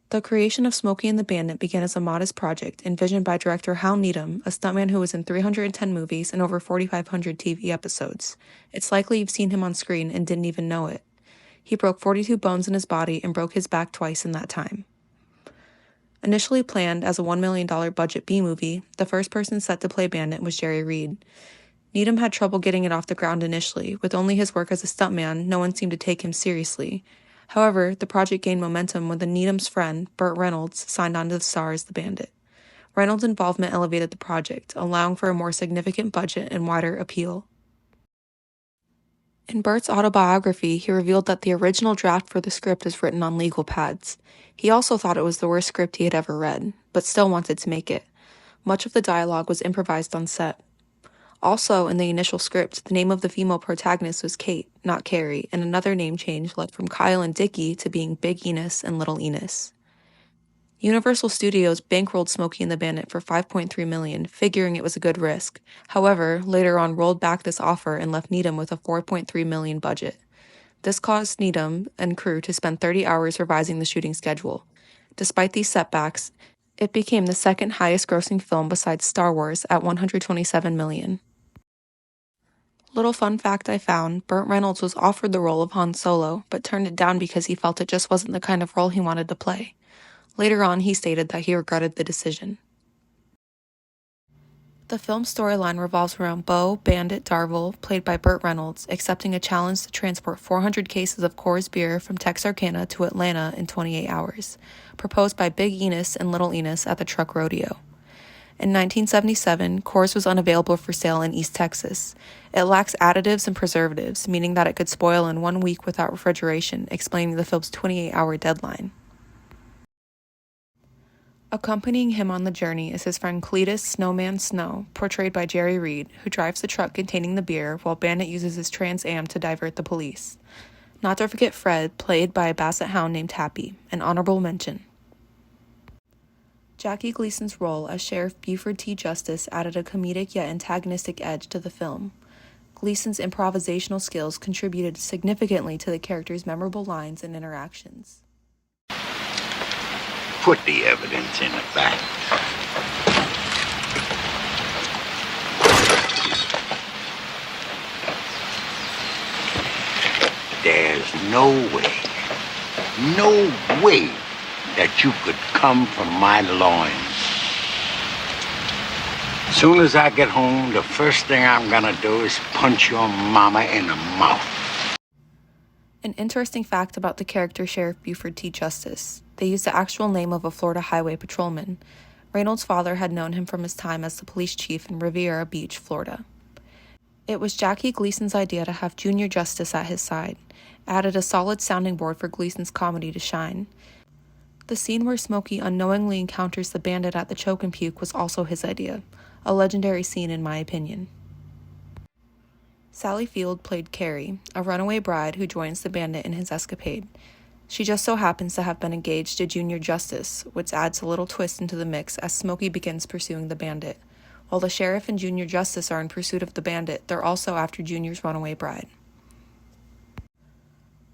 The creation of Smokey and the Bandit began as a modest project envisioned by director Hal Needham, a stuntman who was in 310 movies and over 4,500 TV episodes. It's likely you've seen him on screen and didn't even know it. He broke 42 bones in his body and broke his back twice in that time. Initially planned as a $1 million budget B-movie, the first person set to play Bandit was Jerry Reed. Needham had trouble getting it off the ground initially. With only his work as a stuntman, no one seemed to take him seriously. However, the project gained momentum when Needham's friend, Burt Reynolds, signed on to star as the Bandit. Reynolds' involvement elevated the project, allowing for a more significant budget and wider appeal. In Burt's autobiography, he revealed that the original draft for the script was written on legal pads. He also thought it was the worst script he had ever read, but still wanted to make it. Much of the dialogue was improvised on set. Also, in the initial script, the name of the female protagonist was Kate, not Carrie, and another name change led from Kyle and Dickie to being Big Enos and Little Enos. Universal Studios bankrolled Smokey and the Bandit for $5.3 million, figuring it was a good risk. However, later on rolled back this offer and left Needham with a $4.3 million budget. This caused Needham and crew to spend 30 hours revising the shooting schedule. Despite these setbacks, it became the second highest-grossing film besides Star Wars at $127 million. Little fun fact I found, Burt Reynolds was offered the role of Han Solo, but turned it down because he felt it just wasn't the kind of role he wanted to play. Later on, he stated that he regretted the decision. The film's storyline revolves around Bo Bandit Darville, played by Burt Reynolds, accepting a challenge to transport 400 cases of Coors beer from Texarkana to Atlanta in 28 hours, proposed by Big Enos and Little Enos at the truck rodeo. In 1977, Coors was unavailable for sale in East Texas. It lacks additives and preservatives, meaning that it could spoil in 1 week without refrigeration, explaining the film's 28-hour deadline. Accompanying him on the journey is his friend Cletus Snowman Snow, portrayed by Jerry Reed, who drives the truck containing the beer while Bandit uses his Trans Am to divert the police. Not to forget Fred, played by a basset hound named Happy, an honorable mention. Jackie Gleason's role as Sheriff Buford T. Justice added a comedic yet antagonistic edge to the film. Gleason's improvisational skills contributed significantly to the character's memorable lines and interactions. Put the evidence in the back. There's no way that you could come from my loins. As soon as I get home, the first thing I'm gonna do is punch your mama in the mouth. An interesting fact about the character Sheriff Buford T. Justice. They used the actual name of a Florida highway patrolman. Reynolds' father had known him from his time as the police chief in Riviera Beach, Florida. It was Jackie Gleason's idea to have Junior Justice at his side, added a solid sounding board for Gleason's comedy to shine. The scene where Smokey unknowingly encounters the Bandit at the Choke and Puke was also his idea, a legendary scene in my opinion. Sally Field played Carrie, a runaway bride who joins the Bandit in his escapade. She just so happens to have been engaged to Junior Justice, which adds a little twist into the mix as Smokey begins pursuing the Bandit. While the Sheriff and Junior Justice are in pursuit of the Bandit, they're also after Junior's runaway bride.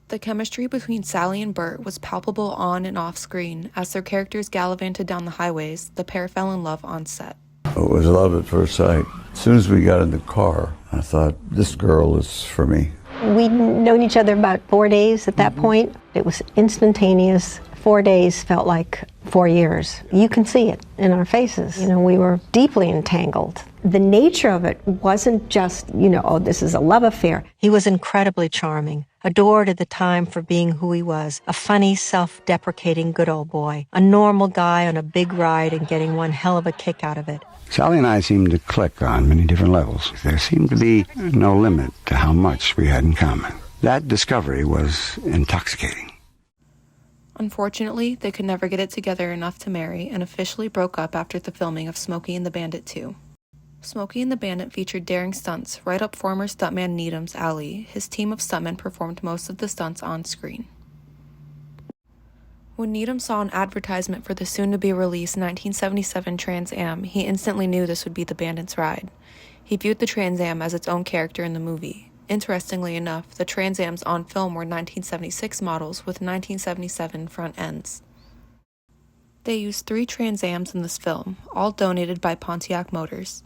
The chemistry between Sally and Burt was palpable on and off screen. As their characters gallivanted down the highways, the pair fell in love on set. It was love at first sight. As soon as we got in the car, I thought, this girl is for me. We'd known each other about 4 days at that point. It was instantaneous. 4 days felt like 4 years. You can see it in our faces. We were deeply entangled. The nature of it wasn't just, oh, this is a love affair. He was incredibly charming, adored at the time for being who he was, a funny, self-deprecating good old boy, a normal guy on a big ride and getting one hell of a kick out of it. Sally and I seemed to click on many different levels. There seemed to be no limit to how much we had in common. That discovery was intoxicating. Unfortunately, they could never get it together enough to marry and officially broke up after the filming of Smokey and the Bandit 2. Smokey and the Bandit featured daring stunts right up former stuntman Needham's alley. His team of stuntmen performed most of the stunts on screen. When Needham saw an advertisement for the soon-to-be-released 1977 Trans Am, he instantly knew this would be the Bandit's ride. He viewed the Trans Am as its own character in the movie. Interestingly enough, the Trans Ams on film were 1976 models with 1977 front ends. They used 3 Trans Ams in this film, all donated by Pontiac Motors.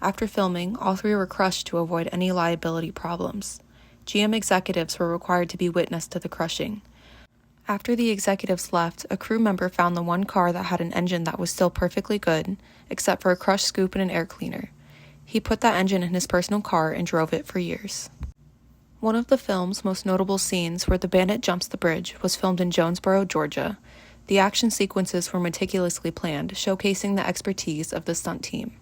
After filming, all 3 were crushed to avoid any liability problems. GM executives were required to be witness to the crushing. After the executives left, a crew member found the one car that had an engine that was still perfectly good, except for a crushed scoop and an air cleaner. He put that engine in his personal car and drove it for years. One of the film's most notable scenes, where the bandit jumps the bridge, was filmed in Jonesboro, Georgia. The action sequences were meticulously planned, showcasing the expertise of the stunt team.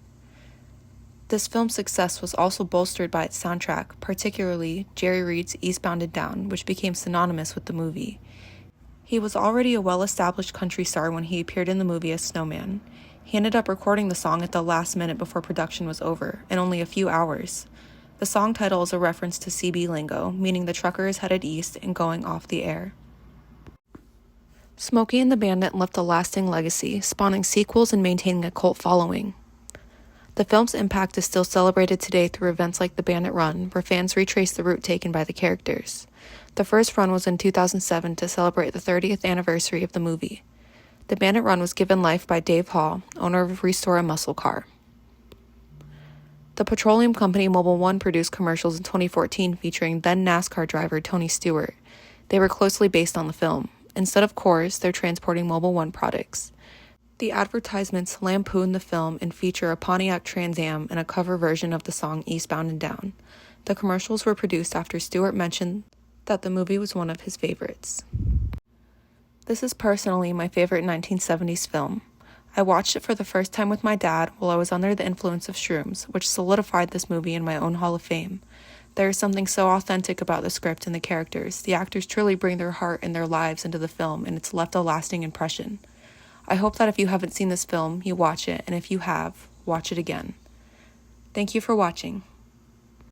This film's success was also bolstered by its soundtrack, particularly Jerry Reed's Eastbound and Down, which became synonymous with the movie. He was already a well-established country star when he appeared in the movie as Snowman. He ended up recording the song at the last minute before production was over, in only a few hours. The song title is a reference to CB lingo, meaning the trucker is headed east and going off the air. Smokey and the Bandit left a lasting legacy, spawning sequels and maintaining a cult following. The film's impact is still celebrated today through events like the Bandit Run, where fans retrace the route taken by the characters. The first run was in 2007 to celebrate the 30th anniversary of the movie. The Bandit Run was given life by Dave Hall, owner of Restore a Muscle Car. The petroleum company Mobil 1 produced commercials in 2014 featuring then NASCAR driver Tony Stewart. They were closely based on the film. Instead of Coors, they're transporting Mobil 1 products. The advertisements lampoon the film and feature a Pontiac Trans Am and a cover version of the song Eastbound and Down. The commercials were produced after Stewart mentioned that the movie was one of his favorites. This is personally my favorite 1970s film. I watched it for the first time with my dad while I was under the influence of shrooms, which solidified this movie in my own Hall of Fame. There is something so authentic about the script and the characters. The actors truly bring their heart and their lives into the film, and it's left a lasting impression. I hope that if you haven't seen this film, you watch it, and if you have, watch it again. Thank you for watching.